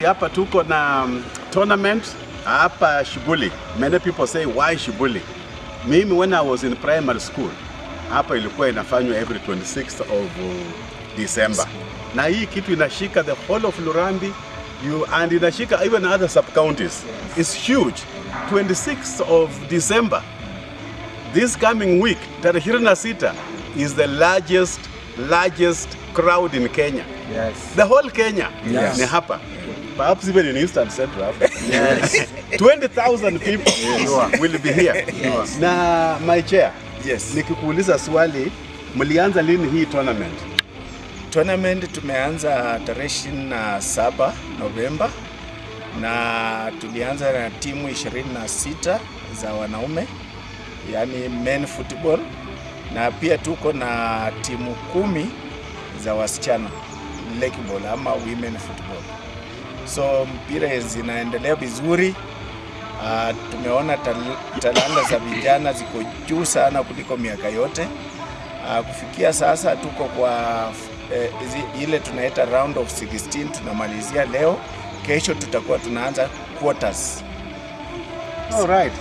Hapa tuko na tournament hapa Shibuli. Many people say why Shibuli? Mimi when I was in primary school, hapa ilikuwa inafanywa every 26th of December. Na hii kitu inashika the whole of Lurambi and inashika even other sub-counties. It's huge. 26th of December. This coming week, tarehe 26 is the largest crowd in Kenya. Yes. The whole Kenya. Yes. Ni hapa. Perhaps even in Eastern Central Africa. Yes. 20,000 people will be here. Yes. Na my chair. Yes. Nikikuuliza swali, mlianza lini hii tournament? Tournament tumeanza tarehe 27 Novemba na tulianza na timu 26 za wanaume, yani men football, na pia tuko na timu 10 za wasichana lake ball ama women football. So mpira zinaendelea vizuri. Tumeona talanta za vijana ziko juu sana kuliko miaka yote. Kufikia sasa tuko kwa ile tunaita round of 16 tunamalizia leo. Kesho tutakuwa tunaanza quarters. All right.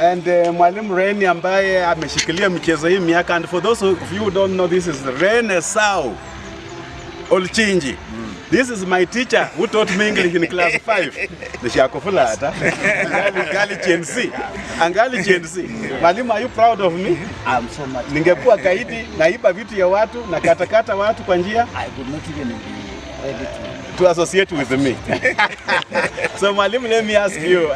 And Mwalimu Reni ambaye ameshikilia michezo hii miaka, and for those of you who don't know, this is Rene Sau Olchinji. This is my teacher who taught me English in class 5. Nishakufula hata. Angali Chensi. Angali Chensi. Mwalimu, are you proud of me? I'm so much. Ningekuwa kaidi, naiba vitu ya watu, na katakata watu kwa njia. I would not even be ready to associate with me. So Mwalimu, let me ask you,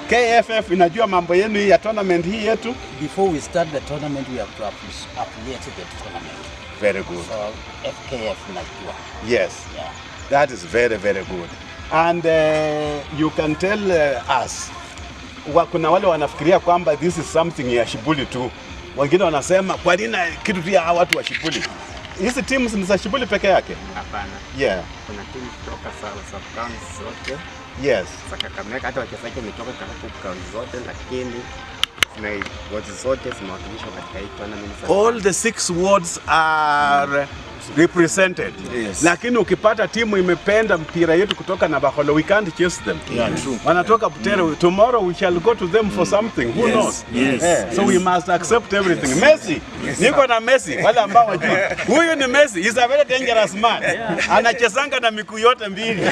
KFF inajua mambo yenu ya tournament hii yetu? Before we start the tournament, we have to affiliate the tournament. Very good. So FKF inajua. Yes. Yeah. That is very, very good. And you can tell us, kuna wale wanafikiria kwamba this is something ya Shibuli tu. Wengine wanasema kwa nini kitu tu ya watu wa Shibuli? Hizi teams ni za Shibuli peke yake? Hapana. Yeah. Kuna timu kutoka sub-counties zote. Yes. Kakamega, hata wachezaji wametoka counties zote, lakini wards zote zinawakilishwa katika hii tournament. All the 6 wards are represented. Yes. Lakini ukipata timu imependa mpira yetu kutoka na Baholo, we can't chase them. Yeah, true. Wanatoka Butere. Tomorrow we shall go to them for something. Who knows? Yes. So we must accept everything. Messi. Niko na Messi. Wale ambao wajui. Huyu ni Messi. He's a very dangerous man. Anachezanga na miguu yote mbili.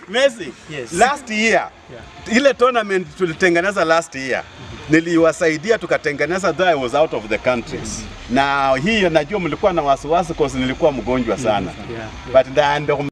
Messi. Yes. Last year. Ile tournament tulitengeneza last year. Niliwasaidia tukatengeneza, though I was out of the country. Na hii najua mlikuwa na wasiwasi cause nilikuwa mgonjwa sana. But